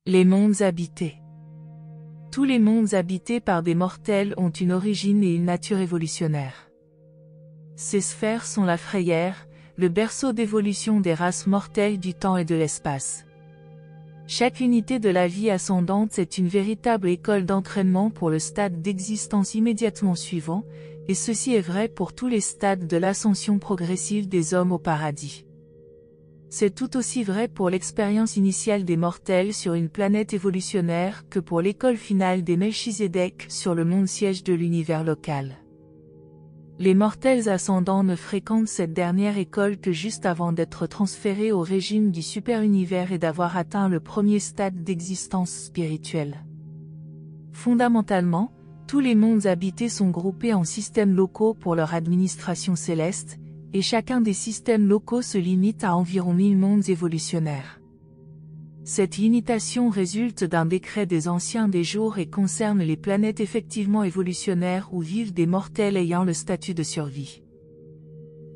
Les mondes habités. Tous les mondes habités par des mortels ont une origine et une nature évolutionnaire. Ces sphères sont la frayère, le berceau d'évolution des races mortelles du temps et de l'espace. Chaque unité de la vie ascendante est une véritable école d'entraînement pour le stade d'existence immédiatement suivant, et ceci est vrai pour tous les stades de l'ascension progressive des hommes au paradis. C'est tout aussi vrai pour l'expérience initiale des mortels sur une planète évolutionnaire que pour l'école finale des Melchizedek sur le monde siège de l'univers local. Les mortels ascendants ne fréquentent cette dernière école que juste avant d'être transférés au régime du super-univers et d'avoir atteint le premier stade d'existence spirituelle. Fondamentalement, tous les mondes habités sont groupés en systèmes locaux pour leur administration céleste, et chacun des systèmes locaux se limite à environ 1000 mondes évolutionnaires. Cette limitation résulte d'un décret des anciens des jours et concerne les planètes effectivement évolutionnaires où vivent des mortels ayant le statut de survie.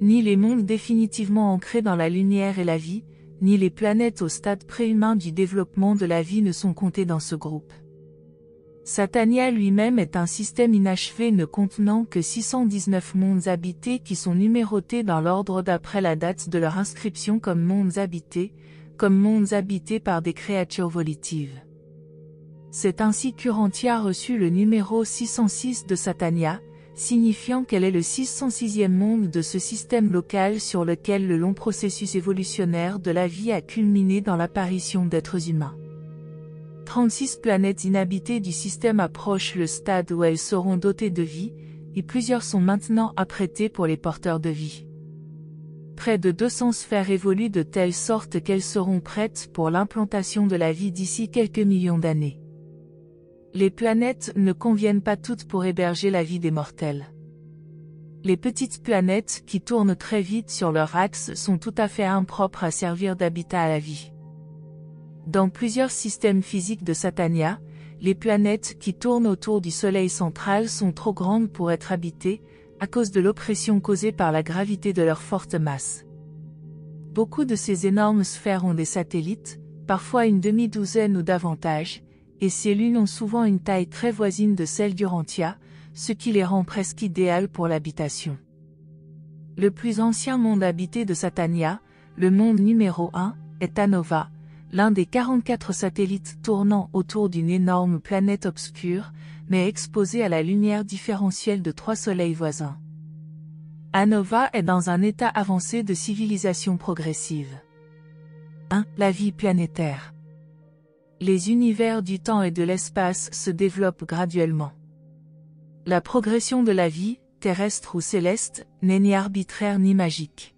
Ni les mondes définitivement ancrés dans la lumière et la vie, ni les planètes au stade préhumain du développement de la vie ne sont comptés dans ce groupe. Satania lui-même est un système inachevé ne contenant que 619 mondes habités qui sont numérotés dans l'ordre d'après la date de leur inscription comme mondes habités par des créatures volitives. C'est ainsi qu'Urantia a reçu le numéro 606 de Satania, signifiant qu'elle est le 606e monde de ce système local sur lequel le long processus évolutionnaire de la vie a culminé dans l'apparition d'êtres humains. 36 planètes inhabitées du système approchent le stade où elles seront dotées de vie, et plusieurs sont maintenant apprêtées pour les porteurs de vie. Près de 200 sphères évoluent de telle sorte qu'elles seront prêtes pour l'implantation de la vie d'ici quelques millions d'années. Les planètes ne conviennent pas toutes pour héberger la vie des mortels. Les petites planètes qui tournent très vite sur leur axe sont tout à fait impropres à servir d'habitat à la vie. Dans plusieurs systèmes physiques de Satania, les planètes qui tournent autour du Soleil central sont trop grandes pour être habitées, à cause de l'oppression causée par la gravité de leur forte masse. Beaucoup de ces énormes sphères ont des satellites, parfois une demi-douzaine ou davantage, et ces lunes ont souvent une taille très voisine de celle d'Urantia, ce qui les rend presque idéales pour l'habitation. Le plus ancien monde habité de Satania, le monde numéro 1, est Anova, l'un des 44 satellites tournant autour d'une énorme planète obscure, mais exposée à la lumière différentielle de 3 soleils voisins. Anova est dans un état avancé de civilisation progressive. 1. La vie planétaire. Les univers du temps et de l'espace se développent graduellement. La progression de la vie, terrestre ou céleste, n'est ni arbitraire ni magique.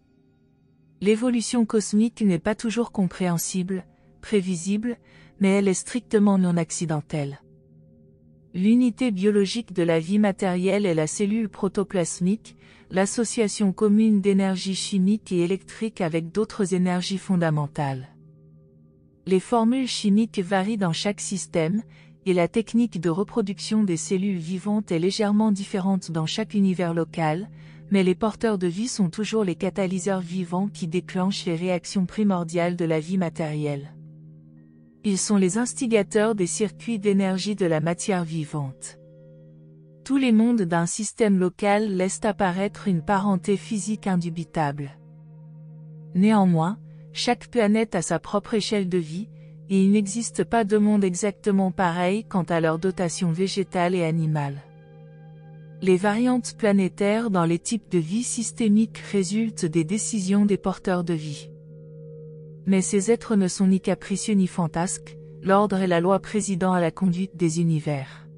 L'évolution cosmique n'est pas toujours compréhensible, prévisible, mais elle est strictement non accidentelle. L'unité biologique de la vie matérielle est la cellule protoplasmique, l'association commune d'énergie chimique et électrique avec d'autres énergies fondamentales. Les formules chimiques varient dans chaque système, et la technique de reproduction des cellules vivantes est légèrement différente dans chaque univers local, mais les porteurs de vie sont toujours les catalyseurs vivants qui déclenchent les réactions primordiales de la vie matérielle. Ils sont les instigateurs des circuits d'énergie de la matière vivante. Tous les mondes d'un système local laissent apparaître une parenté physique indubitable. Néanmoins, chaque planète a sa propre échelle de vie, et il n'existe pas de monde exactement pareil quant à leur dotation végétale et animale. Les variantes planétaires dans les types de vie systémiques résultent des décisions des porteurs de vie. Mais ces êtres ne sont ni capricieux ni fantasques, l'ordre et la loi président à la conduite des univers.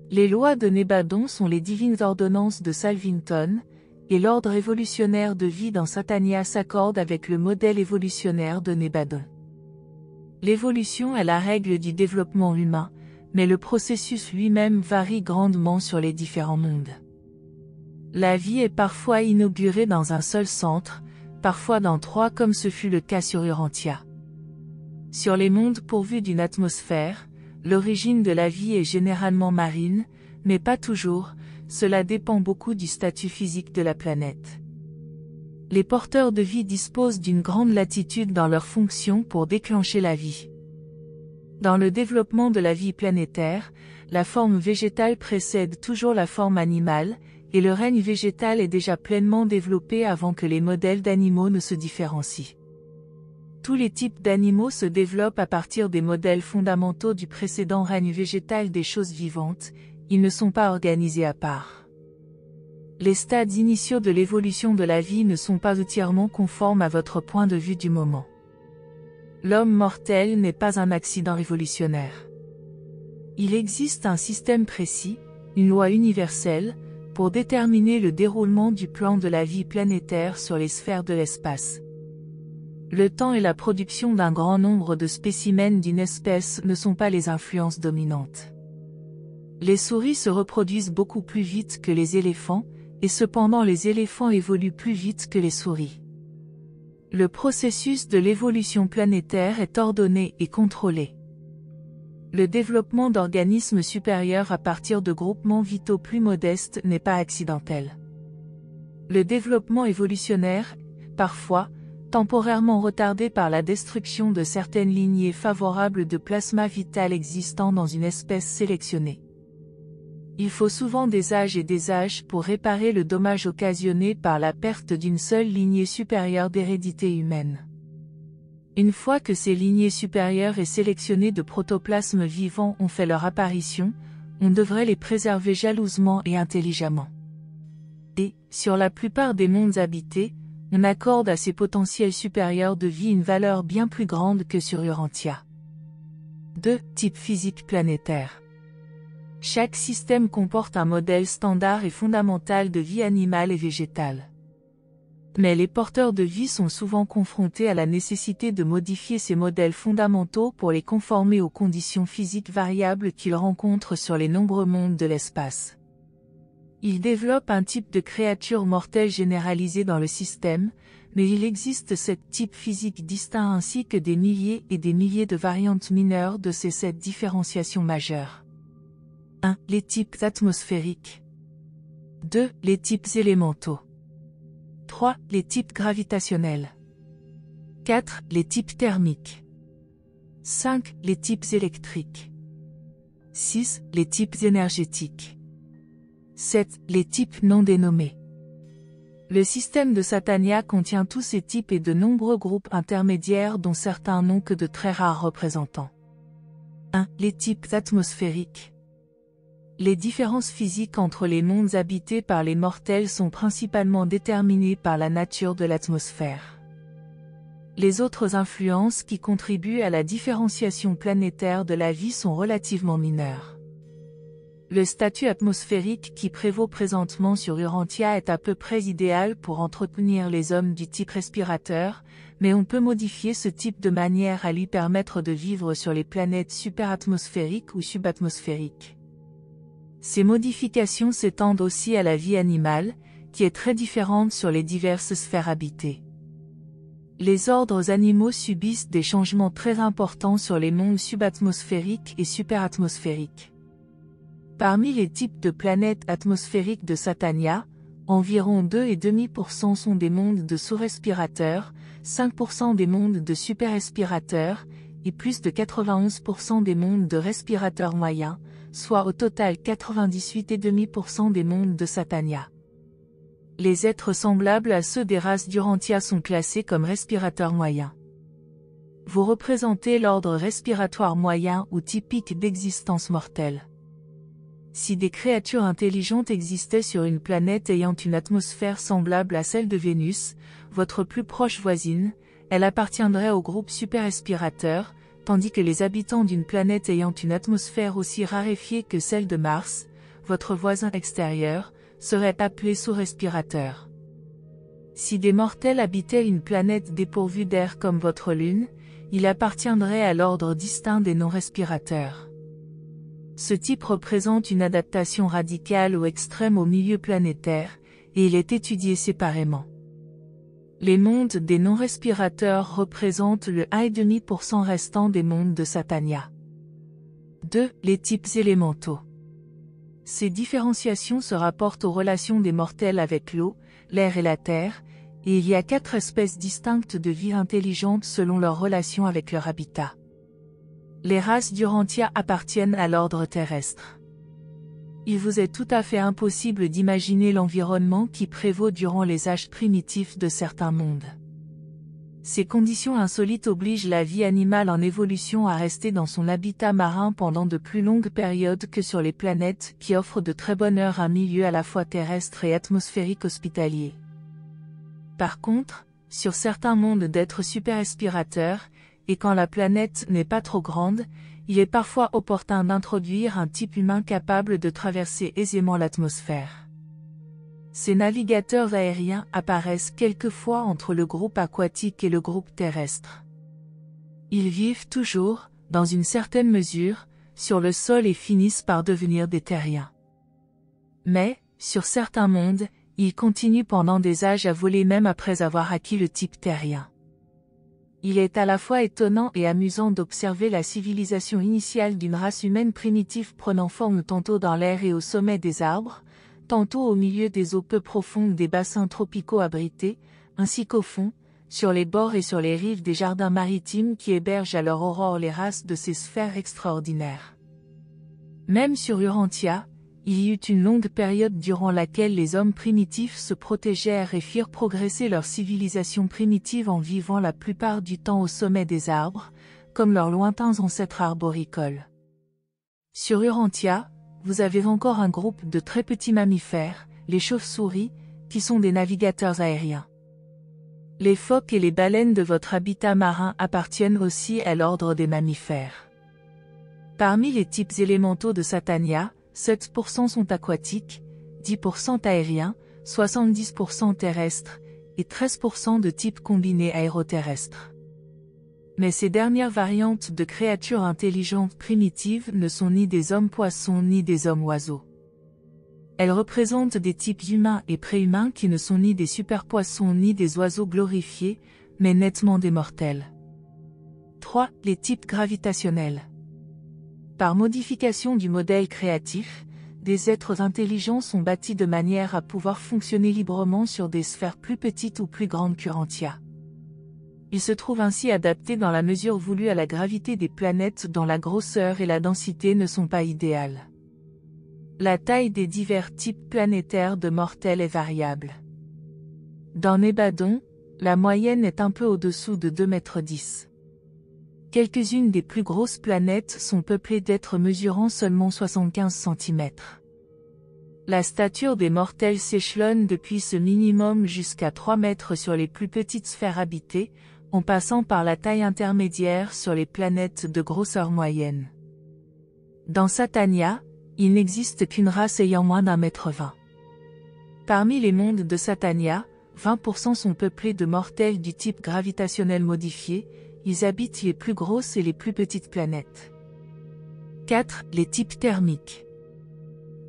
Les lois de Nébadon sont les divines ordonnances de Salvington, et l'ordre évolutionnaire de vie dans Satania s'accorde avec le modèle évolutionnaire de Nébadon. L'évolution est la règle du développement humain, mais le processus lui-même varie grandement sur les différents mondes. La vie est parfois inaugurée dans un seul centre, parfois dans 3 comme ce fut le cas sur Urantia. Sur les mondes pourvus d'une atmosphère, l'origine de la vie est généralement marine, mais pas toujours, cela dépend beaucoup du statut physique de la planète. Les porteurs de vie disposent d'une grande latitude dans leurs fonctions pour déclencher la vie. Dans le développement de la vie planétaire, la forme végétale précède toujours la forme animale, et le règne végétal est déjà pleinement développé avant que les modèles d'animaux ne se différencient. Tous les types d'animaux se développent à partir des modèles fondamentaux du précédent règne végétal des choses vivantes, ils ne sont pas organisés à part. Les stades initiaux de l'évolution de la vie ne sont pas entièrement conformes à votre point de vue du moment. L'homme mortel n'est pas un accident révolutionnaire. Il existe un système précis, une loi universelle, pour déterminer le déroulement du plan de la vie planétaire sur les sphères de l'espace. Le temps et la production d'un grand nombre de spécimens d'une espèce ne sont pas les influences dominantes. Les souris se reproduisent beaucoup plus vite que les éléphants, et cependant les éléphants évoluent plus vite que les souris. Le processus de l'évolution planétaire est ordonné et contrôlé. Le développement d'organismes supérieurs à partir de groupements vitaux plus modestes n'est pas accidentel. Le développement évolutionnaire, parfois, temporairement retardé par la destruction de certaines lignées favorables de plasma vital existant dans une espèce sélectionnée. Il faut souvent des âges pour réparer le dommage occasionné par la perte d'une seule lignée supérieure d'hérédité humaine. Une fois que ces lignées supérieures et sélectionnées de protoplasmes vivants ont fait leur apparition, on devrait les préserver jalousement et intelligemment. Et, sur la plupart des mondes habités, on accorde à ces potentiels supérieurs de vie une valeur bien plus grande que sur Urantia. 2. Type physique planétaire. Chaque système comporte un modèle standard et fondamental de vie animale et végétale. Mais les porteurs de vie sont souvent confrontés à la nécessité de modifier ces modèles fondamentaux pour les conformer aux conditions physiques variables qu'ils rencontrent sur les nombreux mondes de l'espace. Ils développent un type de créature mortelle généralisé dans le système, mais il existe 7 types physiques distincts ainsi que des milliers et des milliers de variantes mineures de ces 7 différenciations majeures. 1. Les types atmosphériques. 2. Les types élémentaux. 3. Les types gravitationnels. 4. Les types thermiques. 5. Les types électriques. 6. Les types énergétiques. 7. Les types non dénommés. Le système de Satania contient tous ces types et de nombreux groupes intermédiaires dont certains n'ont que de très rares représentants. 1. Les types atmosphériques. Les différences physiques entre les mondes habités par les mortels sont principalement déterminées par la nature de l'atmosphère. Les autres influences qui contribuent à la différenciation planétaire de la vie sont relativement mineures. Le statut atmosphérique qui prévaut présentement sur Urantia est à peu près idéal pour entretenir les hommes du type respirateur, mais on peut modifier ce type de manière à lui permettre de vivre sur les planètes superatmosphériques ou subatmosphériques. Ces modifications s'étendent aussi à la vie animale, qui est très différente sur les diverses sphères habitées. Les ordres animaux subissent des changements très importants sur les mondes subatmosphériques et superatmosphériques. Parmi les types de planètes atmosphériques de Satania, environ 2,5% sont des mondes de sous-respirateurs, 5% des mondes de super-respirateurs, et plus de 91% des mondes de respirateurs moyens, soit au total 98,5% des mondes de Satania. Les êtres semblables à ceux des races d'Urantia sont classés comme respirateurs moyens. Vous représentez l'ordre respiratoire moyen ou typique d'existence mortelle. Si des créatures intelligentes existaient sur une planète ayant une atmosphère semblable à celle de Vénus, votre plus proche voisine, elle appartiendrait au groupe super-respirateur, tandis que les habitants d'une planète ayant une atmosphère aussi raréfiée que celle de Mars, votre voisin extérieur, seraient appelés sous-respirateurs. Si des mortels habitaient une planète dépourvue d'air comme votre Lune, il appartiendrait à l'ordre distinct des non-respirateurs. Ce type représente une adaptation radicale ou extrême au milieu planétaire, et il est étudié séparément. Les mondes des non-respirateurs représentent le 1,5% restant des mondes de Satania. 2. Les types élémentaux. Ces différenciations se rapportent aux relations des mortels avec l'eau, l'air et la terre, et il y a 4 espèces distinctes de vie intelligente selon leur relation avec leur habitat. Les races d'Urantia appartiennent à l'ordre terrestre. Il vous est tout à fait impossible d'imaginer l'environnement qui prévaut durant les âges primitifs de certains mondes. Ces conditions insolites obligent la vie animale en évolution à rester dans son habitat marin pendant de plus longues périodes que sur les planètes qui offrent de très bonne heure un milieu à la fois terrestre et atmosphérique hospitalier. Par contre, sur certains mondes d'êtres super-respirateurs, et quand la planète n'est pas trop grande, il est parfois opportun d'introduire un type humain capable de traverser aisément l'atmosphère. Ces navigateurs aériens apparaissent quelquefois entre le groupe aquatique et le groupe terrestre. Ils vivent toujours, dans une certaine mesure, sur le sol et finissent par devenir des terriens. Mais, sur certains mondes, ils continuent pendant des âges à voler même après avoir acquis le type terrien. Il est à la fois étonnant et amusant d'observer la civilisation initiale d'une race humaine primitive prenant forme tantôt dans l'air et au sommet des arbres, tantôt au milieu des eaux peu profondes des bassins tropicaux abrités, ainsi qu'au fond, sur les bords et sur les rives des jardins maritimes qui hébergent à leur aurore les races de ces sphères extraordinaires. Même sur Urantia, il y eut une longue période durant laquelle les hommes primitifs se protégèrent et firent progresser leur civilisation primitive en vivant la plupart du temps au sommet des arbres, comme leurs lointains ancêtres arboricoles. Sur Urantia, vous avez encore un groupe de très petits mammifères, les chauves-souris, qui sont des navigateurs aériens. Les phoques et les baleines de votre habitat marin appartiennent aussi à l'ordre des mammifères. Parmi les types élémentaux de Satania, 7% sont aquatiques, 10% aériens, 70% terrestres, et 13% de type combiné aéroterrestre. Mais ces dernières variantes de créatures intelligentes primitives ne sont ni des hommes-poissons ni des hommes-oiseaux. Elles représentent des types humains et préhumains qui ne sont ni des super-poissons ni des oiseaux glorifiés, mais nettement des mortels. 3. Les types gravitationnels. Par modification du modèle créatif, des êtres intelligents sont bâtis de manière à pouvoir fonctionner librement sur des sphères plus petites ou plus grandes qu'Urantia. Ils se trouvent ainsi adaptés dans la mesure voulue à la gravité des planètes dont la grosseur et la densité ne sont pas idéales. La taille des divers types planétaires de mortels est variable. Dans Nébadon, la moyenne est un peu au-dessous de 2,10 m. Quelques-unes des plus grosses planètes sont peuplées d'êtres mesurant seulement 75 cm. La stature des mortels s'échelonne depuis ce minimum jusqu'à 3 mètres sur les plus petites sphères habitées, en passant par la taille intermédiaire sur les planètes de grosseur moyenne. Dans Satania, il n'existe qu'une race ayant moins d'1,20 m. Parmi les mondes de Satania, 20% sont peuplés de mortels du type gravitationnel modifié. Ils habitent les plus grosses et les plus petites planètes. 4. Les types thermiques.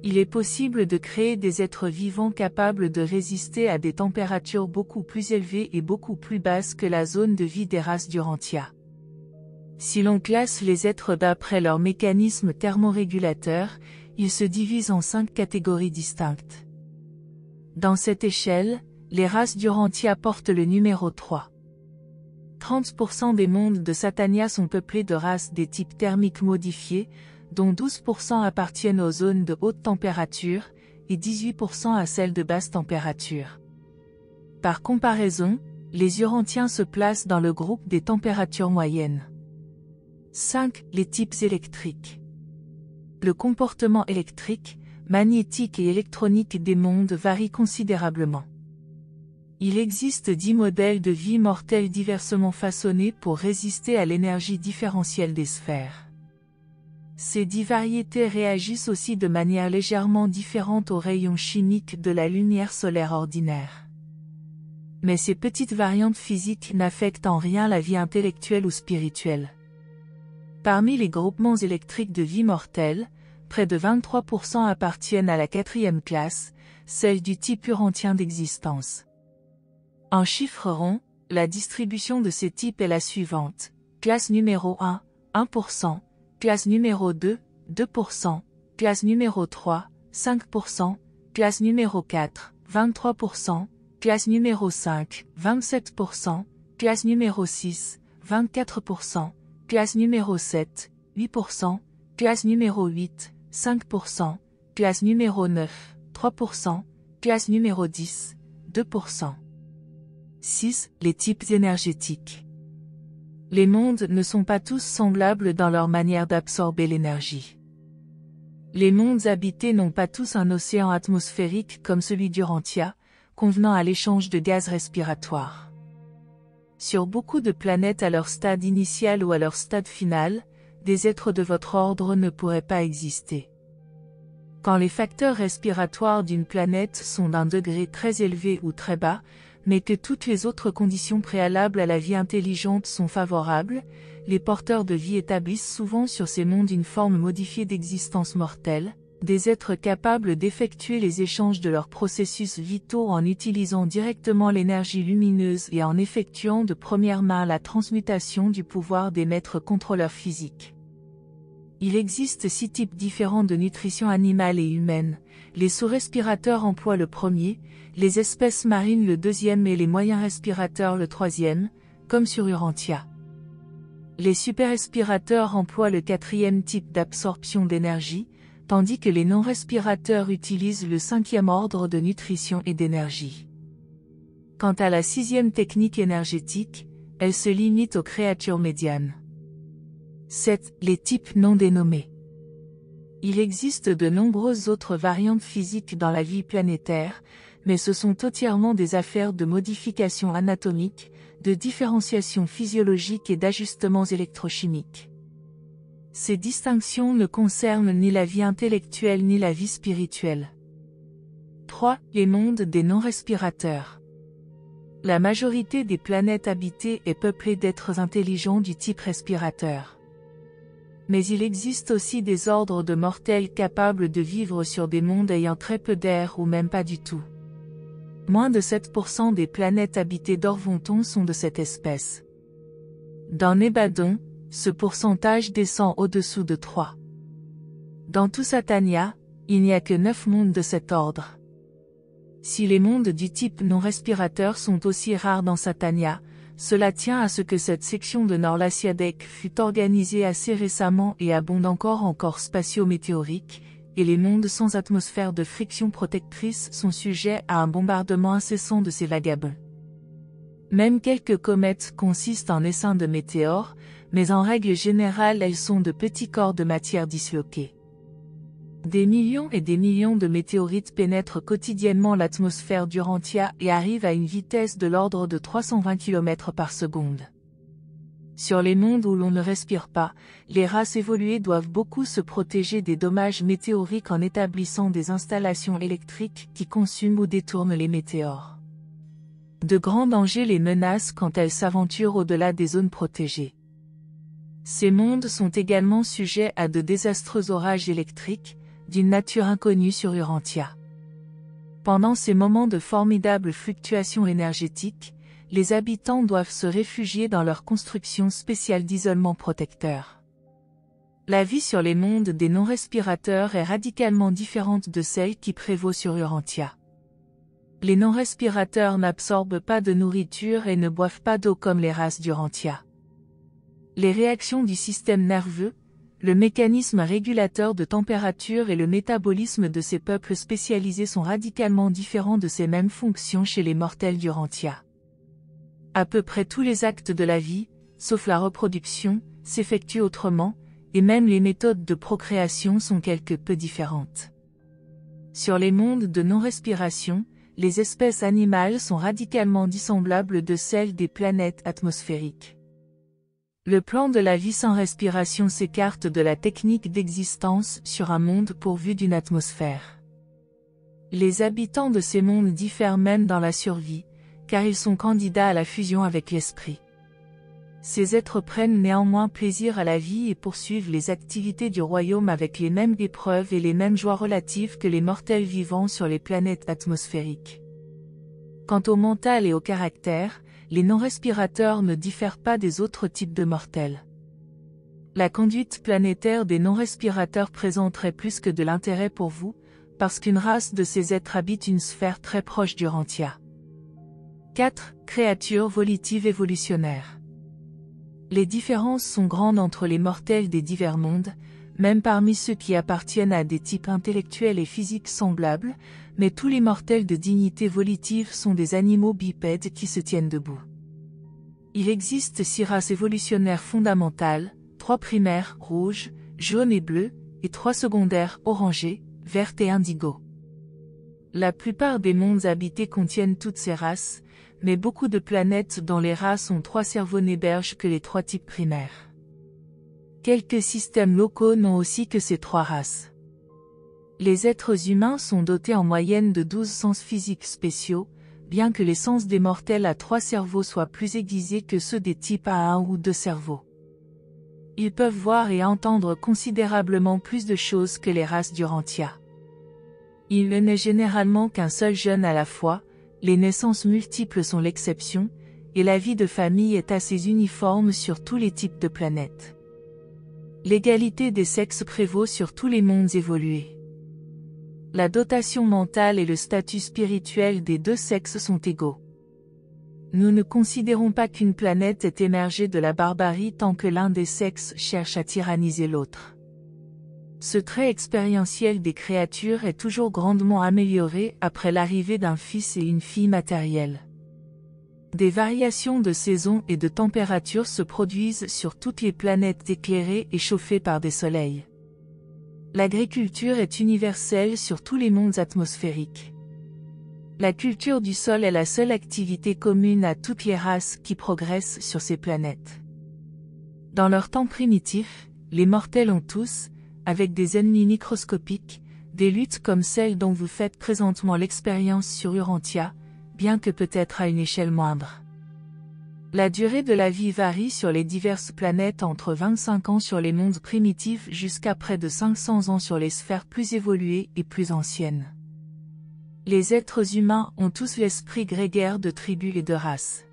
Il est possible de créer des êtres vivants capables de résister à des températures beaucoup plus élevées et beaucoup plus basses que la zone de vie des races d'Urantia. Si l'on classe les êtres d'après leur mécanisme thermorégulateur, ils se divisent en 5 catégories distinctes. Dans cette échelle, les races d'Urantia portent le numéro 3. 30% des mondes de Satania sont peuplés de races des types thermiques modifiés, dont 12% appartiennent aux zones de haute température, et 18% à celles de basse température. Par comparaison, les Urantiens se placent dans le groupe des températures moyennes. 5. Les types électriques. Le comportement électrique, magnétique et électronique des mondes varie considérablement. Il existe 10 modèles de vie mortels diversement façonnés pour résister à l'énergie différentielle des sphères. Ces 10 variétés réagissent aussi de manière légèrement différente aux rayons chimiques de la lumière solaire ordinaire. Mais ces petites variantes physiques n'affectent en rien la vie intellectuelle ou spirituelle. Parmi les groupements électriques de vie mortelle, près de 23% appartiennent à la 4e classe, celle du type urantien d'existence. En chiffres ronds, la distribution de ces types est la suivante. Classe numéro 1, 1%, classe numéro 2, 2%, classe numéro 3, 5%, classe numéro 4, 23%, classe numéro 5, 27%, classe numéro 6, 24%, classe numéro 7, 8%, classe numéro 8, 5%, classe numéro 9, 3%, classe numéro 10, 2%. 6. Les types énergétiques. Les mondes ne sont pas tous semblables dans leur manière d'absorber l'énergie. Les mondes habités n'ont pas tous un océan atmosphérique comme celui d'Urantia, convenant à l'échange de gaz respiratoires. Sur beaucoup de planètes à leur stade initial ou à leur stade final, des êtres de votre ordre ne pourraient pas exister. Quand les facteurs respiratoires d'une planète sont d'un degré très élevé ou très bas, mais que toutes les autres conditions préalables à la vie intelligente sont favorables, les porteurs de vie établissent souvent sur ces mondes une forme modifiée d'existence mortelle, des êtres capables d'effectuer les échanges de leurs processus vitaux en utilisant directement l'énergie lumineuse et en effectuant de première main la transmutation du pouvoir des maîtres contrôleurs physiques. Il existe 6 types différents de nutrition animale et humaine. Les sous-respirateurs emploient le premier, les espèces marines le deuxième et les moyens respirateurs le troisième, comme sur Urantia. Les super-respirateurs emploient le quatrième type d'absorption d'énergie, tandis que les non-respirateurs utilisent le cinquième ordre de nutrition et d'énergie. Quant à la 6e technique énergétique, elle se limite aux créatures médianes. 7. Les types non dénommés. Il existe de nombreuses autres variantes physiques dans la vie planétaire, mais ce sont entièrement des affaires de modification anatomique, de différenciation physiologique et d'ajustements électrochimiques. Ces distinctions ne concernent ni la vie intellectuelle ni la vie spirituelle. 3. Les mondes des non-respirateurs. La majorité des planètes habitées est peuplée d'êtres intelligents du type respirateur. Mais il existe aussi des ordres de mortels capables de vivre sur des mondes ayant très peu d'air ou même pas du tout. Moins de 7% des planètes habitées d'Orvonton sont de cette espèce. Dans Nébadon, ce pourcentage descend au-dessous de 3. Dans tout Satania, il n'y a que 9 mondes de cet ordre. Si les mondes du type non-respirateur sont aussi rares dans Satania, cela tient à ce que cette section de Norlasiadek fut organisée assez récemment et abonde encore en corps spatio-météoriques, et les mondes sans atmosphère de friction protectrice sont sujets à un bombardement incessant de ces vagabonds. Même quelques comètes consistent en essaims de météores, mais en règle générale elles sont de petits corps de matière disloqués. Des millions et des millions de météorites pénètrent quotidiennement l'atmosphère d'Urantia et arrivent à une vitesse de l'ordre de 320 km par seconde. Sur les mondes où l'on ne respire pas, les races évoluées doivent beaucoup se protéger des dommages météoriques en établissant des installations électriques qui consument ou détournent les météores. De grands dangers les menacent quand elles s'aventurent au-delà des zones protégées. Ces mondes sont également sujets à de désastreux orages électriques, d'une nature inconnue sur Urantia. Pendant ces moments de formidables fluctuations énergétiques, les habitants doivent se réfugier dans leur construction spéciale d'isolement protecteur. La vie sur les mondes des non-respirateurs est radicalement différente de celle qui prévaut sur Urantia. Les non-respirateurs n'absorbent pas de nourriture et ne boivent pas d'eau comme les races d'Urantia. Les réactions du système nerveux, le mécanisme régulateur de température et le métabolisme de ces peuples spécialisés sont radicalement différents de ces mêmes fonctions chez les mortels d'Urantia. À peu près tous les actes de la vie, sauf la reproduction, s'effectuent autrement, et même les méthodes de procréation sont quelque peu différentes. Sur les mondes de non-respiration, les espèces animales sont radicalement dissemblables de celles des planètes atmosphériques. Le plan de la vie sans respiration s'écarte de la technique d'existence sur un monde pourvu d'une atmosphère. Les habitants de ces mondes diffèrent même dans la survie, car ils sont candidats à la fusion avec l'esprit. Ces êtres prennent néanmoins plaisir à la vie et poursuivent les activités du royaume avec les mêmes épreuves et les mêmes joies relatives que les mortels vivant sur les planètes atmosphériques. Quant au mental et au caractère, les non-respirateurs ne diffèrent pas des autres types de mortels. La conduite planétaire des non-respirateurs présenterait plus que de l'intérêt pour vous, parce qu'une race de ces êtres habite une sphère très proche d'Urantia. 4. Créatures volitives évolutionnaires. Les différences sont grandes entre les mortels des divers mondes, même parmi ceux qui appartiennent à des types intellectuels et physiques semblables, mais tous les mortels de dignité volitive sont des animaux bipèdes qui se tiennent debout. Il existe 6 races évolutionnaires fondamentales, 3 primaires, rouge, jaune et bleu, et 3 secondaires, orangé, verte et indigo. La plupart des mondes habités contiennent toutes ces races, mais beaucoup de planètes dont les races ont 3 cerveaux n'hébergent que les 3 types primaires. Quelques systèmes locaux n'ont aussi que ces 3 races. Les êtres humains sont dotés en moyenne de 12 sens physiques spéciaux, bien que les sens des mortels à 3 cerveaux soient plus aiguisés que ceux des types à 1 ou 2 cerveaux. Ils peuvent voir et entendre considérablement plus de choses que les races d'Urantia. Il ne naît généralement qu'un seul jeune à la fois, les naissances multiples sont l'exception, et la vie de famille est assez uniforme sur tous les types de planètes. L'égalité des sexes prévaut sur tous les mondes évolués. La dotation mentale et le statut spirituel des 2 sexes sont égaux. Nous ne considérons pas qu'une planète est émergée de la barbarie tant que l'un des sexes cherche à tyranniser l'autre. Ce trait expérientiel des créatures est toujours grandement amélioré après l'arrivée d'un fils et une fille matérielle. Des variations de saison et de température se produisent sur toutes les planètes éclairées et chauffées par des soleils. L'agriculture est universelle sur tous les mondes atmosphériques. La culture du sol est la seule activité commune à toutes les races qui progressent sur ces planètes. Dans leur temps primitif, les mortels ont tous, avec des ennemis microscopiques, des luttes comme celle dont vous faites présentement l'expérience sur Urantia, bien que peut-être à une échelle moindre. La durée de la vie varie sur les diverses planètes entre 25 ans sur les mondes primitifs jusqu'à près de 500 ans sur les sphères plus évoluées et plus anciennes. Les êtres humains ont tous l'esprit grégaire de tribus et de races.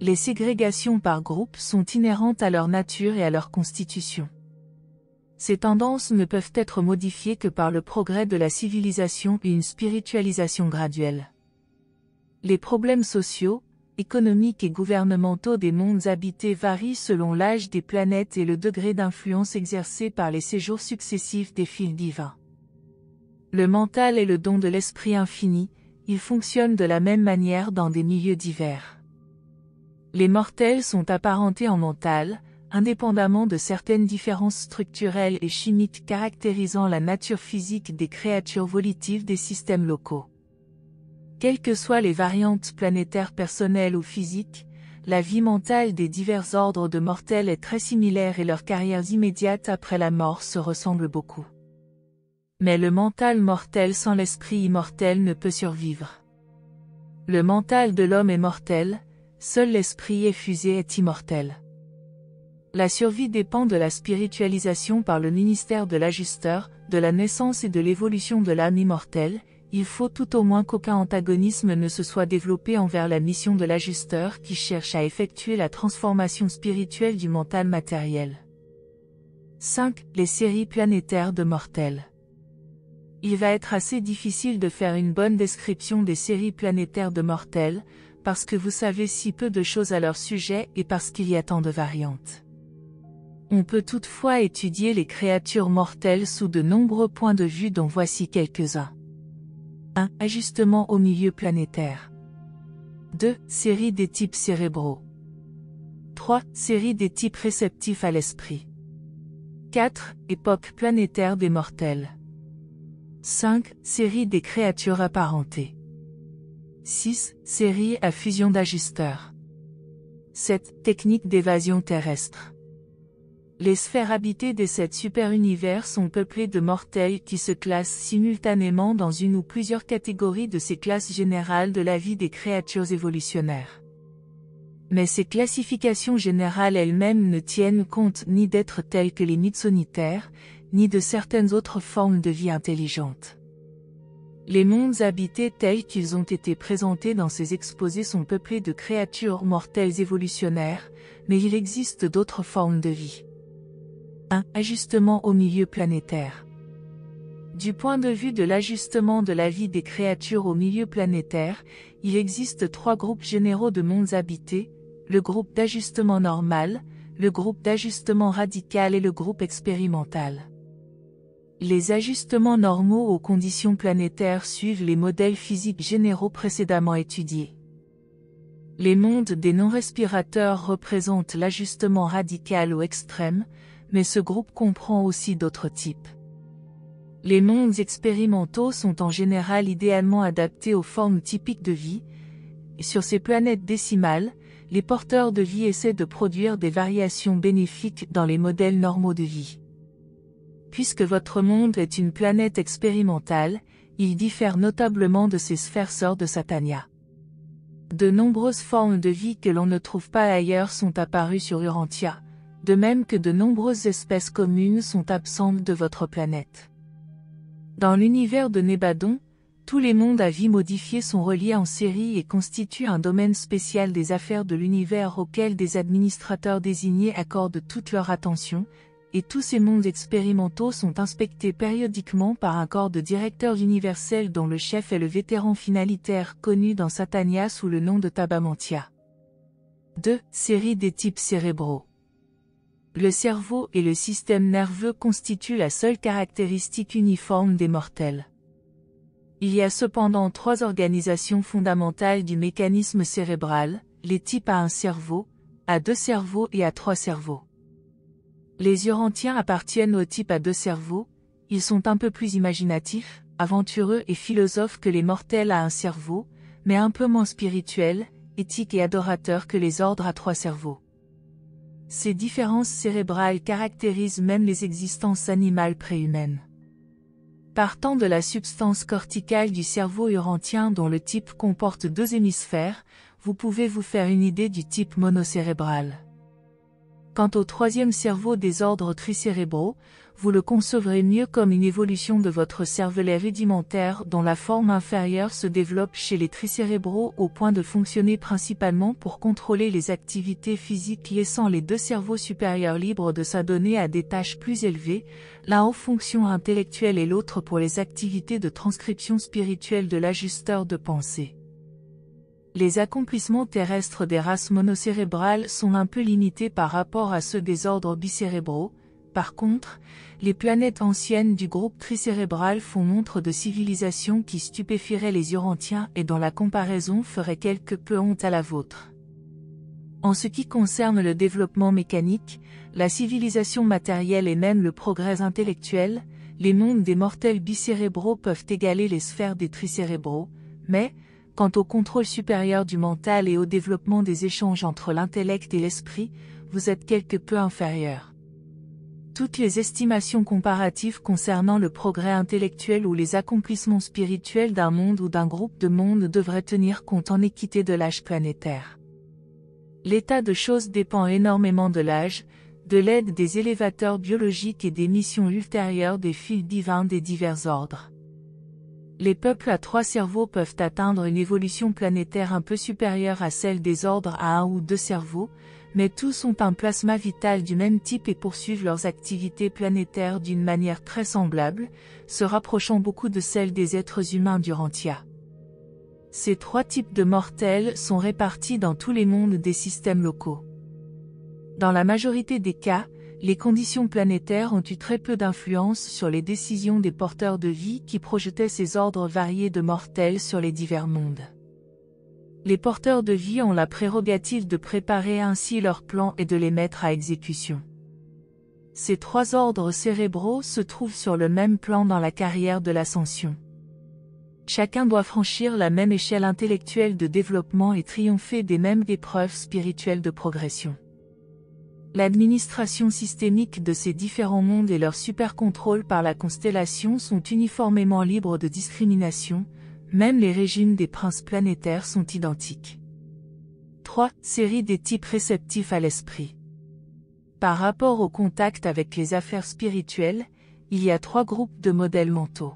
Les ségrégations par groupe sont inhérentes à leur nature et à leur constitution. Ces tendances ne peuvent être modifiées que par le progrès de la civilisation et une spiritualisation graduelle. Les problèmes sociaux, économiques et gouvernementaux des mondes habités varient selon l'âge des planètes et le degré d'influence exercé par les séjours successifs des fils divins. Le mental est le don de l'esprit infini, il fonctionne de la même manière dans des milieux divers. Les mortels sont apparentés en mental, indépendamment de certaines différences structurelles et chimiques caractérisant la nature physique des créatures volitives des systèmes locaux. Quelles que soient les variantes planétaires personnelles ou physiques, la vie mentale des divers ordres de mortels est très similaire et leurs carrières immédiates après la mort se ressemblent beaucoup. Mais le mental mortel sans l'esprit immortel ne peut survivre. Le mental de l'homme est mortel, seul l'esprit effusé est immortel. La survie dépend de la spiritualisation par le ministère de l'ajusteur, de la naissance et de l'évolution de l'âme immortelle. Il faut tout au moins qu'aucun antagonisme ne se soit développé envers la mission de l'ajusteur qui cherche à effectuer la transformation spirituelle du mental matériel. 5. Les séries planétaires de mortels. Il va être assez difficile de faire une bonne description des séries planétaires de mortels, parce que vous savez si peu de choses à leur sujet et parce qu'il y a tant de variantes. On peut toutefois étudier les créatures mortelles sous de nombreux points de vue dont voici quelques-uns. 1. Ajustement au milieu planétaire. 2. Série des types cérébraux. 3. Série des types réceptifs à l'esprit. 4. Époque planétaire des mortels. 5. Série des créatures apparentées. 6. Série à fusion d'ajusteurs. 7. Technique d'évasion terrestre. Les sphères habitées des 7 super-univers sont peuplées de mortels qui se classent simultanément dans une ou plusieurs catégories de ces classes générales de la vie des créatures évolutionnaires. Mais ces classifications générales elles-mêmes ne tiennent compte ni d'êtres tels que les mytsonitaires, ni de certaines autres formes de vie intelligentes. Les mondes habités tels qu'ils ont été présentés dans ces exposés sont peuplés de créatures mortelles évolutionnaires, mais il existe d'autres formes de vie. 1. Ajustement au milieu planétaire. Du point de vue de l'ajustement de la vie des créatures au milieu planétaire, il existe 3 groupes généraux de mondes habités, le groupe d'ajustement normal, le groupe d'ajustement radical et le groupe expérimental. Les ajustements normaux aux conditions planétaires suivent les modèles physiques généraux précédemment étudiés. Les mondes des non-respirateurs représentent l'ajustement radical ou extrême, mais ce groupe comprend aussi d'autres types. Les mondes expérimentaux sont en général idéalement adaptés aux formes typiques de vie, et sur ces planètes décimales, les porteurs de vie essaient de produire des variations bénéfiques dans les modèles normaux de vie. Puisque votre monde est une planète expérimentale, il diffère notablement de ses sphères sœurs de Satania. De nombreuses formes de vie que l'on ne trouve pas ailleurs sont apparues sur Urantia, de même que de nombreuses espèces communes sont absentes de votre planète. Dans l'univers de Nébadon, tous les mondes à vie modifiés sont reliés en série et constituent un domaine spécial des affaires de l'univers auquel des administrateurs désignés accordent toute leur attention, et tous ces mondes expérimentaux sont inspectés périodiquement par un corps de directeurs universels dont le chef est le vétéran finalitaire connu dans Satania sous le nom de Tabamantia. 2. Série des types cérébraux. Le cerveau et le système nerveux constituent la seule caractéristique uniforme des mortels. Il y a cependant 3 organisations fondamentales du mécanisme cérébral, les types à un cerveau, à 2 cerveaux et à 3 cerveaux. Les Urantiens appartiennent au type à 2 cerveaux, ils sont un peu plus imaginatifs, aventureux et philosophes que les mortels à un cerveau, mais un peu moins spirituels, éthiques et adorateurs que les ordres à 3 cerveaux. Ces différences cérébrales caractérisent même les existences animales préhumaines. Partant de la substance corticale du cerveau urantien dont le type comporte 2 hémisphères, vous pouvez vous faire une idée du type monocérébral. Quant au 3e cerveau des ordres tricérébraux, vous le concevrez mieux comme une évolution de votre cervelet rudimentaire dont la forme inférieure se développe chez les tricérébraux au point de fonctionner principalement pour contrôler les activités physiques laissant les 2 cerveaux supérieurs libres de s'adonner à des tâches plus élevées, l'un aux fonctions intellectuelles et l'autre pour les activités de transcription spirituelle de l'ajusteur de pensée. Les accomplissements terrestres des races monocérébrales sont un peu limités par rapport à ceux des ordres bicérébraux. Par contre, les planètes anciennes du groupe tricérébral font montre de civilisations qui stupéfieraient les Urantiens et dont la comparaison ferait quelque peu honte à la vôtre. En ce qui concerne le développement mécanique, la civilisation matérielle et même le progrès intellectuel, les mondes des mortels bicérébraux peuvent égaler les sphères des tricérébraux, mais, quant au contrôle supérieur du mental et au développement des échanges entre l'intellect et l'esprit, vous êtes quelque peu inférieur. Toutes les estimations comparatives concernant le progrès intellectuel ou les accomplissements spirituels d'un monde ou d'un groupe de mondes devraient tenir compte en équité de l'âge planétaire. L'état de choses dépend énormément de l'âge, de l'aide des élévateurs biologiques et des missions ultérieures des fils divins des divers ordres. Les peuples à 3 cerveaux peuvent atteindre une évolution planétaire un peu supérieure à celle des ordres à 1 ou 2 cerveaux, mais tous ont un plasma vital du même type et poursuivent leurs activités planétaires d'une manière très semblable, se rapprochant beaucoup de celle des êtres humains d'Urantia. Ces 3 types de mortels sont répartis dans tous les mondes des systèmes locaux. Dans la majorité des cas, les conditions planétaires ont eu très peu d'influence sur les décisions des porteurs de vie qui projetaient ces ordres variés de mortels sur les divers mondes. Les porteurs de vie ont la prérogative de préparer ainsi leurs plans et de les mettre à exécution. Ces 3 ordres cérébraux se trouvent sur le même plan dans la carrière de l'ascension. Chacun doit franchir la même échelle intellectuelle de développement et triompher des mêmes épreuves spirituelles de progression. L'administration systémique de ces différents mondes et leur super-contrôle par la constellation sont uniformément libres de discrimination, même les régimes des princes planétaires sont identiques. 3. Série des types réceptifs à l'esprit. Par rapport au contact avec les affaires spirituelles, il y a 3 groupes de modèles mentaux.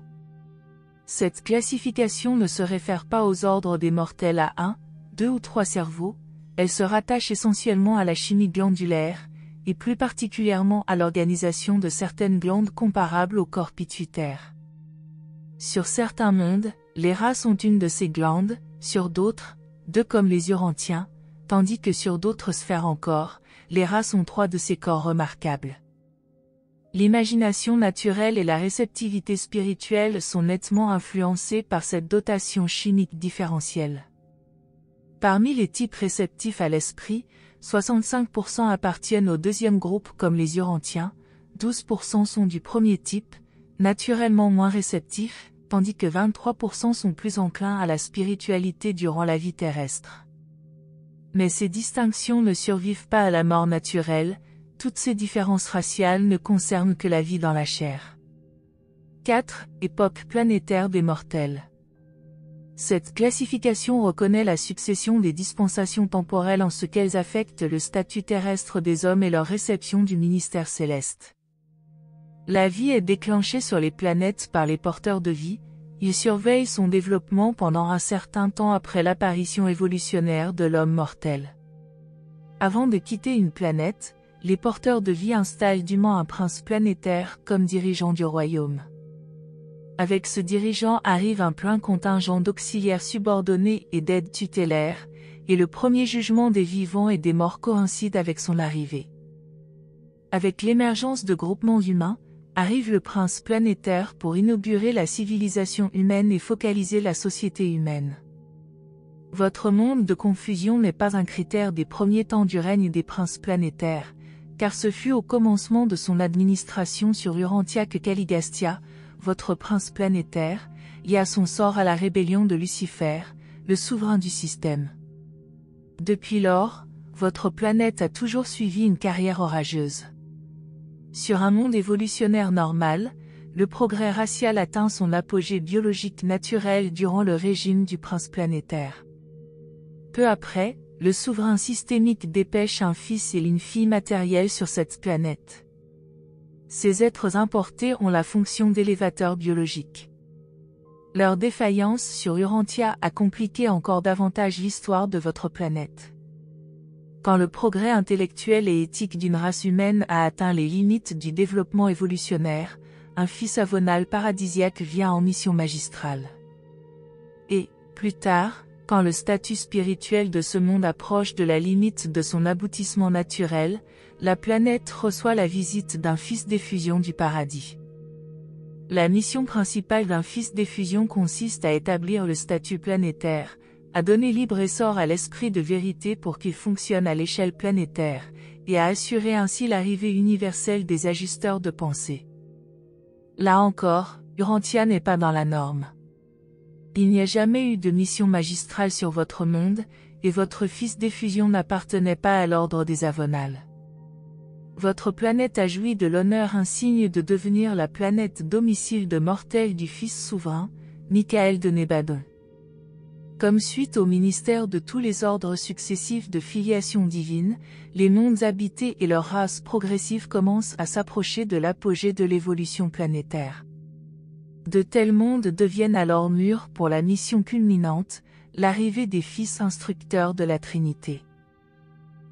Cette classification ne se réfère pas aux ordres des mortels à 1, 2 ou 3 cerveaux, elle se rattache essentiellement à la chimie glandulaire, et plus particulièrement à l'organisation de certaines glandes comparables au corps pituitaire. Sur certains mondes, les races ont une de ces glandes, sur d'autres, 2 comme les Urantiens, tandis que sur d'autres sphères encore, les races ont 3 de ces corps remarquables. L'imagination naturelle et la réceptivité spirituelle sont nettement influencées par cette dotation chimique différentielle. Parmi les types réceptifs à l'esprit, 65% appartiennent au deuxième groupe comme les urantiens, 12% sont du premier type, naturellement moins réceptifs, tandis que 23% sont plus enclins à la spiritualité durant la vie terrestre. Mais ces distinctions ne survivent pas à la mort naturelle, toutes ces différences raciales ne concernent que la vie dans la chair. 4. Époque planétaire des mortels. Cette classification reconnaît la succession des dispensations temporelles en ce qu'elles affectent le statut terrestre des hommes et leur réception du ministère céleste. La vie est déclenchée sur les planètes par les porteurs de vie, ils surveillent son développement pendant un certain temps après l'apparition évolutionnaire de l'homme mortel. Avant de quitter une planète, les porteurs de vie installent dûment un prince planétaire comme dirigeant du royaume. Avec ce dirigeant arrive un plein contingent d'auxiliaires subordonnés et d'aides tutélaires, et le premier jugement des vivants et des morts coïncide avec son arrivée. Avec l'émergence de groupements humains, arrive le prince planétaire pour inaugurer la civilisation humaine et focaliser la société humaine. Votre monde de confusion n'est pas un critère des premiers temps du règne des princes planétaires, car ce fut au commencement de son administration sur Urantia que Caligastia, votre prince planétaire, lia son sort à la rébellion de Lucifer, le souverain du système. Depuis lors, votre planète a toujours suivi une carrière orageuse. Sur un monde évolutionnaire normal, le progrès racial atteint son apogée biologique naturel durant le régime du prince planétaire. Peu après, le souverain systémique dépêche un fils et une fille matériels sur cette planète. Ces êtres importés ont la fonction d'élévateur biologique. Leur défaillance sur Urantia a compliqué encore davantage l'histoire de votre planète. Quand le progrès intellectuel et éthique d'une race humaine a atteint les limites du développement évolutionnaire, un fils avonal paradisiaque vient en mission magistrale. Et, plus tard, quand le statut spirituel de ce monde approche de la limite de son aboutissement naturel, la planète reçoit la visite d'un fils d'effusion du paradis. La mission principale d'un fils d'effusion consiste à établir le statut planétaire, à donner libre essor à l'esprit de vérité pour qu'il fonctionne à l'échelle planétaire, et à assurer ainsi l'arrivée universelle des ajusteurs de pensée. Là encore, Urantia n'est pas dans la norme. Il n'y a jamais eu de mission magistrale sur votre monde, et votre fils d'effusion n'appartenait pas à l'ordre des Avonales. Votre planète a joui de l'honneur insigne de devenir la planète domicile de mortels du Fils souverain, Michael de Nébadon. Comme suite au ministère de tous les ordres successifs de filiation divine, les mondes habités et leurs races progressives commencent à s'approcher de l'apogée de l'évolution planétaire. De tels mondes deviennent alors mûrs pour la mission culminante, l'arrivée des fils instructeurs de la Trinité.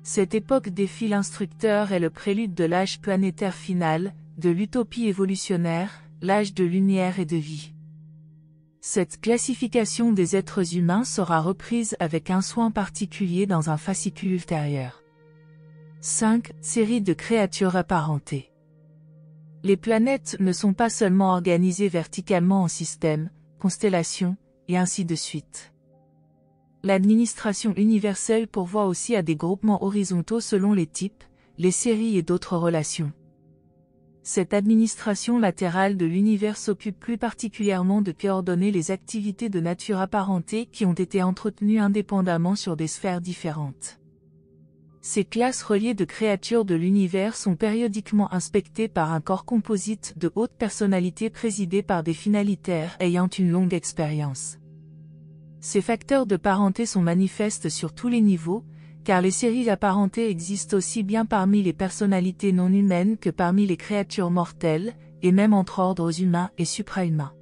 Cette époque des fils instructeurs est le prélude de l'âge planétaire final, de l'utopie évolutionnaire, l'âge de lumière et de vie. Cette classification des êtres humains sera reprise avec un soin particulier dans un fascicule ultérieur. 5. Série de créatures apparentées. Les planètes ne sont pas seulement organisées verticalement en systèmes, constellations, et ainsi de suite. L'administration universelle pourvoit aussi à des groupements horizontaux selon les types, les séries et d'autres relations. Cette administration latérale de l'univers s'occupe plus particulièrement de coordonner les activités de nature apparentée qui ont été entretenues indépendamment sur des sphères différentes. Ces classes reliées de créatures de l'univers sont périodiquement inspectées par un corps composite de hautes personnalités présidées par des finalitaires ayant une longue expérience. Ces facteurs de parenté sont manifestes sur tous les niveaux, car les séries apparentées existent aussi bien parmi les personnalités non humaines que parmi les créatures mortelles, et même entre ordres humains et suprahumains.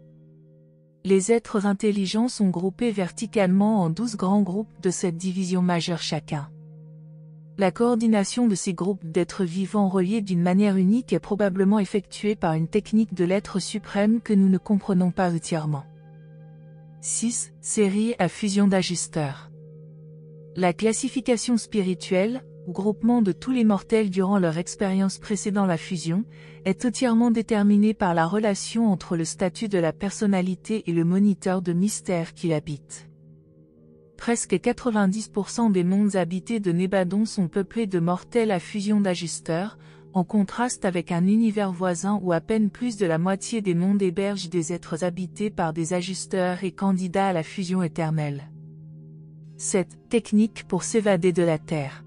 Les êtres intelligents sont groupés verticalement en 12 grands groupes de cette division majeure chacun. La coordination de ces groupes d'êtres vivants reliés d'une manière unique est probablement effectuée par une technique de l'être suprême que nous ne comprenons pas entièrement. 6. Série à fusion d'ajusteurs. La classification spirituelle, ou groupement de tous les mortels durant leur expérience précédant la fusion, est entièrement déterminée par la relation entre le statut de la personnalité et le moniteur de mystère qui l'habite. Presque 90% des mondes habités de Nébadon sont peuplés de mortels à fusion d'ajusteurs, en contraste avec un univers voisin où à peine plus de la moitié des mondes hébergent des êtres habités par des ajusteurs et candidats à la fusion éternelle. Cette technique pour s'évader de la Terre.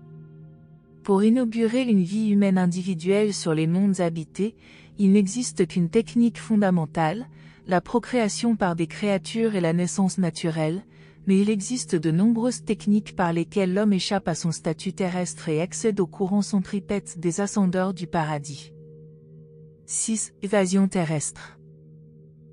Pour inaugurer une vie humaine individuelle sur les mondes habités, il n'existe qu'une technique fondamentale, la procréation par des créatures et la naissance naturelle, mais il existe de nombreuses techniques par lesquelles l'homme échappe à son statut terrestre et accède au courant centripète des ascendeurs du paradis. 6. Évasion terrestre.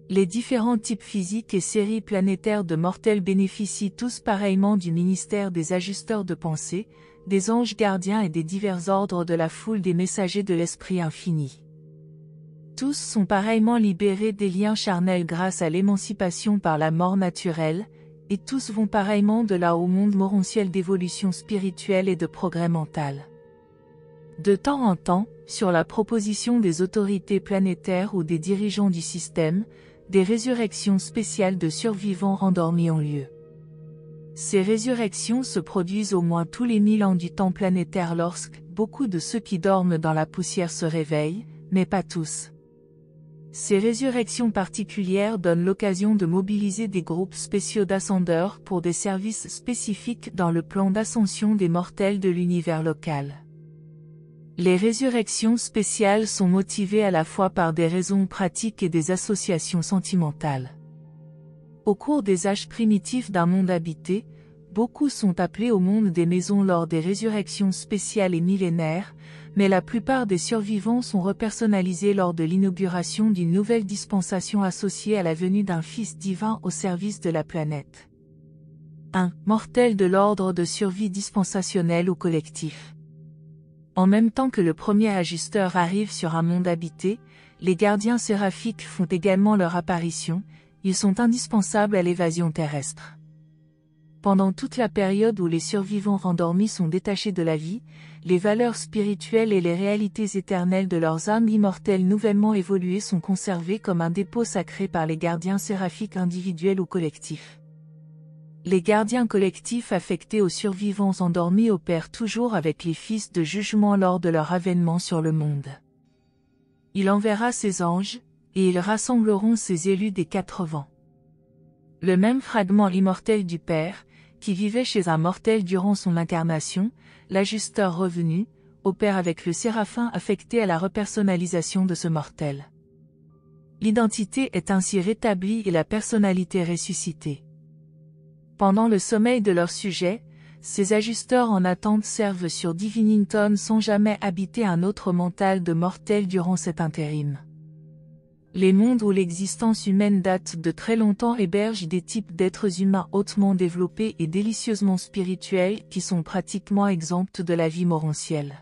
Les différents types physiques et séries planétaires de mortels bénéficient tous pareillement du ministère des ajusteurs de pensée, des anges gardiens et des divers ordres de la foule des messagers de l'Esprit infini. Tous sont pareillement libérés des liens charnels grâce à l'émancipation par la mort naturelle, et tous vont pareillement de là au monde morontiel d'évolution spirituelle et de progrès mental. De temps en temps, sur la proposition des autorités planétaires ou des dirigeants du système, des résurrections spéciales de survivants endormis ont lieu. Ces résurrections se produisent au moins tous les 1000 ans du temps planétaire lorsque beaucoup de ceux qui dorment dans la poussière se réveillent, mais pas tous. Ces résurrections particulières donnent l'occasion de mobiliser des groupes spéciaux d'ascendeurs pour des services spécifiques dans le plan d'ascension des mortels de l'univers local. Les résurrections spéciales sont motivées à la fois par des raisons pratiques et des associations sentimentales. Au cours des âges primitifs d'un monde habité, beaucoup sont appelés au monde des maisons lors des résurrections spéciales et millénaires, mais la plupart des survivants sont repersonnalisés lors de l'inauguration d'une nouvelle dispensation associée à la venue d'un Fils divin au service de la planète. 1. Mortel de l'ordre de survie dispensationnel ou collectif. En même temps que le premier ajusteur arrive sur un monde habité, les gardiens séraphiques font également leur apparition, ils sont indispensables à l'évasion terrestre. Pendant toute la période où les survivants rendormis sont détachés de la vie, les valeurs spirituelles et les réalités éternelles de leurs âmes immortelles nouvellement évoluées sont conservées comme un dépôt sacré par les gardiens séraphiques individuels ou collectifs. Les gardiens collectifs affectés aux survivants endormis opèrent toujours avec les fils de jugement lors de leur avènement sur le monde. Il enverra ses anges, et ils rassembleront ses élus des 4 vents. Le même fragment immortel du Père, qui vivait chez un mortel durant son incarnation, l'ajusteur revenu, opère avec le séraphin affecté à la repersonnalisation de ce mortel. L'identité est ainsi rétablie et la personnalité ressuscitée. Pendant le sommeil de leur sujet, ces ajusteurs en attente servent sur Divinington sans jamais habiter un autre mental de mortel durant cet intérim. Les mondes où l'existence humaine date de très longtemps hébergent des types d'êtres humains hautement développés et délicieusement spirituels qui sont pratiquement exempts de la vie morontielle.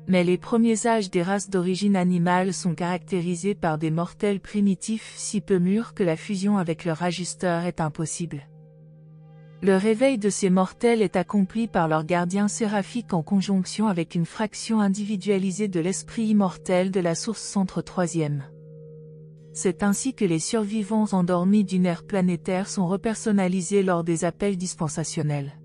Mais les premiers âges des races d'origine animale sont caractérisés par des mortels primitifs si peu mûrs que la fusion avec leur ajusteur est impossible. Le réveil de ces mortels est accompli par leur gardien séraphique en conjonction avec une fraction individualisée de l'esprit immortel de la source centre troisième. C'est ainsi que les survivants endormis d'une ère planétaire sont repersonnalisés lors des appels dispensationnels.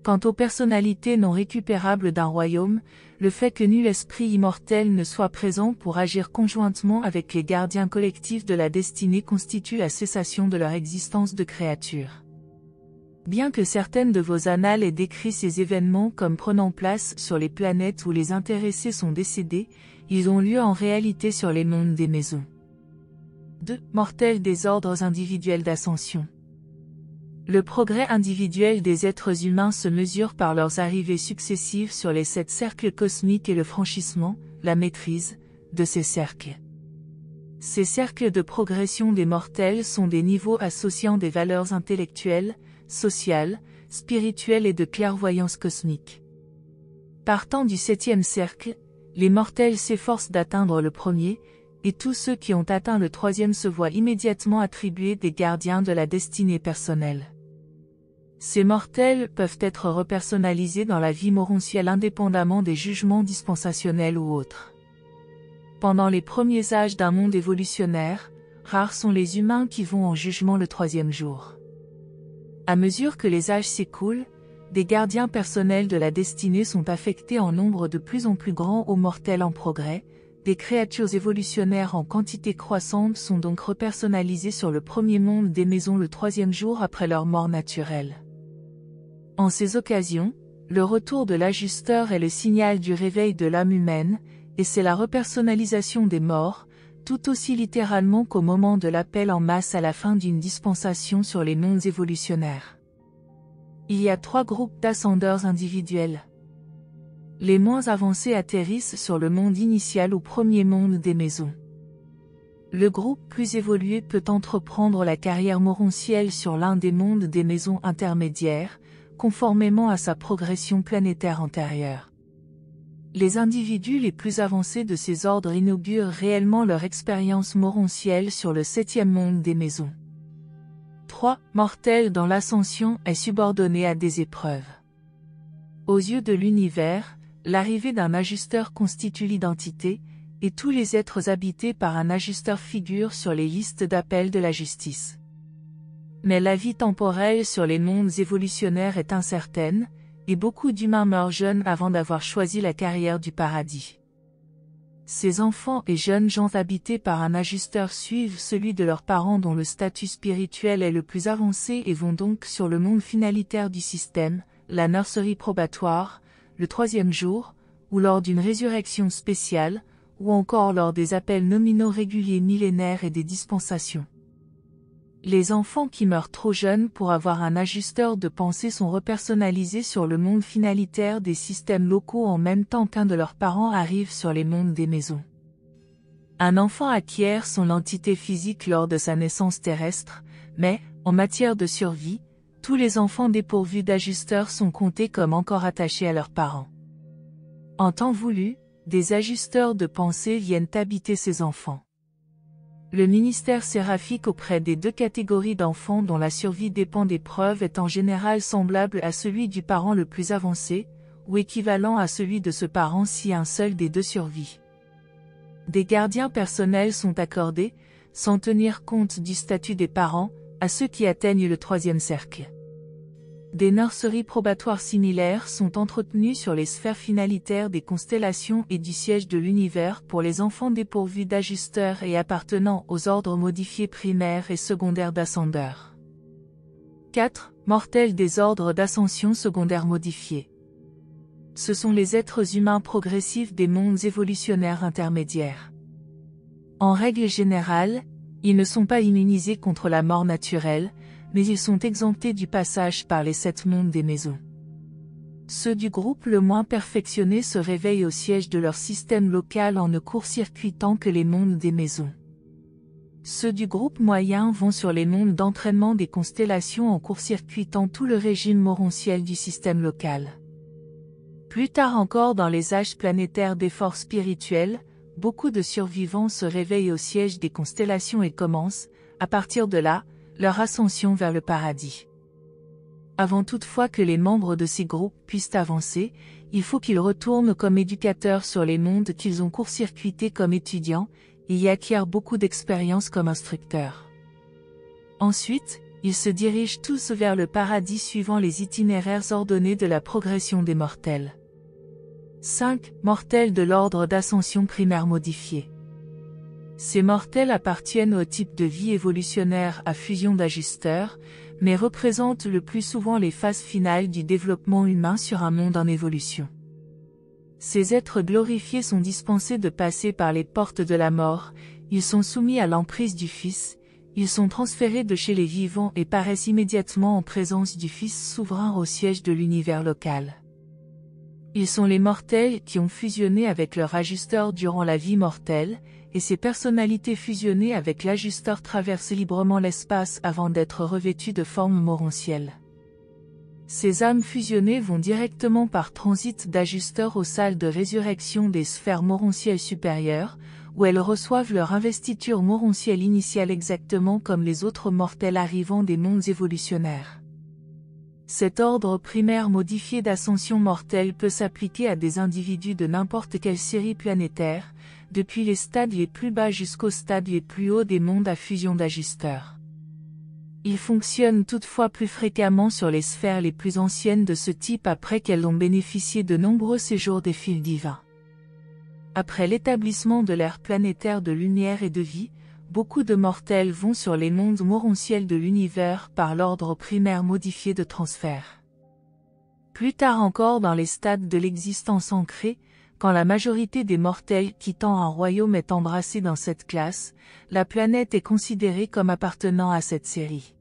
Quant aux personnalités non récupérables d'un royaume, le fait que nul esprit immortel ne soit présent pour agir conjointement avec les gardiens collectifs de la destinée constitue la cessation de leur existence de créatures. Bien que certaines de vos annales aient décrit ces événements comme prenant place sur les planètes où les intéressés sont décédés, ils ont lieu en réalité sur les mondes des maisons. 2. Mortels des ordres individuels d'ascension. Le progrès individuel des êtres humains se mesure par leurs arrivées successives sur les 7 cercles cosmiques et le franchissement, la maîtrise, de ces cercles. Ces cercles de progression des mortels sont des niveaux associant des valeurs intellectuelles, sociales, spirituelles et de clairvoyance cosmique. Partant du 7e cercle, les mortels s'efforcent d'atteindre le premier, et tous ceux qui ont atteint le 3e se voient immédiatement attribuer des gardiens de la destinée personnelle. Ces mortels peuvent être repersonnalisés dans la vie morontielle indépendamment des jugements dispensationels ou autres. Pendant les premiers âges d'un monde évolutionnaire, rares sont les humains qui vont en jugement le troisième jour. À mesure que les âges s'écoulent, des gardiens personnels de la destinée sont affectés en nombre de plus en plus grand aux mortels en progrès. Des créatures évolutionnaires en quantité croissante sont donc repersonnalisées sur le premier monde des maisons le troisième jour après leur mort naturelle. En ces occasions, le retour de l'ajusteur est le signal du réveil de l'âme humaine, et c'est la repersonnalisation des morts, tout aussi littéralement qu'au moment de l'appel en masse à la fin d'une dispensation sur les mondes évolutionnaires. Il y a 3 groupes d'ascendeurs individuels. Les moins avancés atterrissent sur le monde initial ou premier monde des maisons. Le groupe plus évolué peut entreprendre la carrière morontielle sur l'un des mondes des maisons intermédiaires, conformément à sa progression planétaire antérieure. Les individus les plus avancés de ces ordres inaugurent réellement leur expérience morontielle sur le 7e monde des maisons. 3. Mortel dans l'ascension est subordonné à des épreuves. Aux yeux de l'univers, l'arrivée d'un ajusteur constitue l'identité, et tous les êtres habités par un ajusteur figurent sur les listes d'appels de la justice. Mais la vie temporelle sur les mondes évolutionnaires est incertaine, et beaucoup d'humains meurent jeunes avant d'avoir choisi la carrière du paradis. Ces enfants et jeunes gens habités par un ajusteur suivent celui de leurs parents dont le statut spirituel est le plus avancé et vont donc sur le monde finalitaire du système, la nurserie probatoire, le 3e jour, ou lors d'une résurrection spéciale, ou encore lors des appels nominaux réguliers millénaires et des dispensations. Les enfants qui meurent trop jeunes pour avoir un ajusteur de pensée sont repersonnalisés sur le monde finalitaire des systèmes locaux en même temps qu'un de leurs parents arrive sur les mondes des maisons. Un enfant acquiert son entité physique lors de sa naissance terrestre, mais, en matière de survie, tous les enfants dépourvus d'ajusteurs sont comptés comme encore attachés à leurs parents. En temps voulu, des ajusteurs de pensée viennent habiter ces enfants. Le ministère séraphique auprès des 2 catégories d'enfants dont la survie dépend des preuves est en général semblable à celui du parent le plus avancé, ou équivalent à celui de ce parent si un seul des 2 survit. Des gardiens personnels sont accordés, sans tenir compte du statut des parents, à ceux qui atteignent le 3e cercle. Des nurseries probatoires similaires sont entretenues sur les sphères finalitaires des constellations et du siège de l'univers pour les enfants dépourvus d'ajusteurs et appartenant aux ordres modifiés primaires et secondaires d'ascendeurs. 4. Mortels des ordres d'ascension secondaires modifiés. Ce sont les êtres humains progressifs des mondes évolutionnaires intermédiaires. En règle générale, ils ne sont pas immunisés contre la mort naturelle, mais ils sont exemptés du passage par les 7 mondes des maisons. Ceux du groupe le moins perfectionné se réveillent au siège de leur système local en ne court-circuitant que les mondes des maisons. Ceux du groupe moyen vont sur les mondes d'entraînement des constellations en court-circuitant tout le régime morontiel du système local. Plus tard encore dans les âges planétaires d'efforts spirituels, beaucoup de survivants se réveillent au siège des constellations et commencent, à partir de là, leur ascension vers le paradis. Avant toutefois que les membres de ces groupes puissent avancer, il faut qu'ils retournent comme éducateurs sur les mondes qu'ils ont court-circuités comme étudiants, et y acquièrent beaucoup d'expérience comme instructeurs. Ensuite, ils se dirigent tous vers le paradis suivant les itinéraires ordonnés de la progression des mortels. 5. Mortels de l'ordre d'ascension primaire modifié. Ces mortels appartiennent au type de vie évolutionnaire à fusion d'ajusteurs, mais représentent le plus souvent les phases finales du développement humain sur un monde en évolution. Ces êtres glorifiés sont dispensés de passer par les portes de la mort, ils sont soumis à l'emprise du Fils, ils sont transférés de chez les vivants et paraissent immédiatement en présence du Fils souverain au siège de l'univers local. Ils sont les mortels qui ont fusionné avec leur ajusteur durant la vie mortelle, et ces personnalités fusionnées avec l'ajusteur traversent librement l'espace avant d'être revêtues de formes morontielles. Ces âmes fusionnées vont directement par transit d'ajusteurs aux salles de résurrection des sphères morontielles supérieures, où elles reçoivent leur investiture morontielle initiale exactement comme les autres mortels arrivant des mondes évolutionnaires. Cet ordre primaire modifié d'ascension mortelle peut s'appliquer à des individus de n'importe quelle série planétaire, depuis les stades les plus bas jusqu'aux stades les plus hauts des mondes à fusion d'ajusteurs. Il fonctionne toutefois plus fréquemment sur les sphères les plus anciennes de ce type après qu'elles ont bénéficié de nombreux séjours des fils divins. Après l'établissement de l'ère planétaire de lumière et de vie, beaucoup de mortels vont sur les mondes morontiels de l'univers par l'ordre primaire modifié de transfert. Plus tard encore dans les stades de l'existence ancrée, quand la majorité des mortels quittant un royaume est embrassée dans cette classe, la planète est considérée comme appartenant à cette série.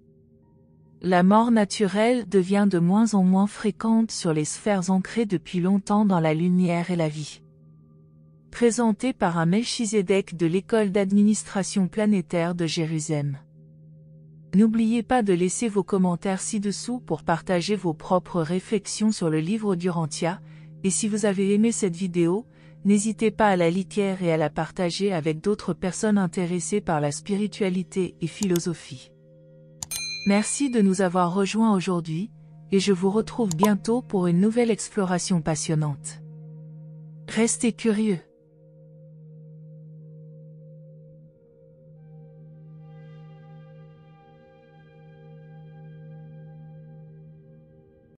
La mort naturelle devient de moins en moins fréquente sur les sphères ancrées depuis longtemps dans la lumière et la vie. Présenté par un Melchizedek de l'école d'administration planétaire de Jérusalem. N'oubliez pas de laisser vos commentaires ci-dessous pour partager vos propres réflexions sur le livre d'Urantia, et si vous avez aimé cette vidéo, n'hésitez pas à la liker et à la partager avec d'autres personnes intéressées par la spiritualité et philosophie. Merci de nous avoir rejoints aujourd'hui, et je vous retrouve bientôt pour une nouvelle exploration passionnante. Restez curieux.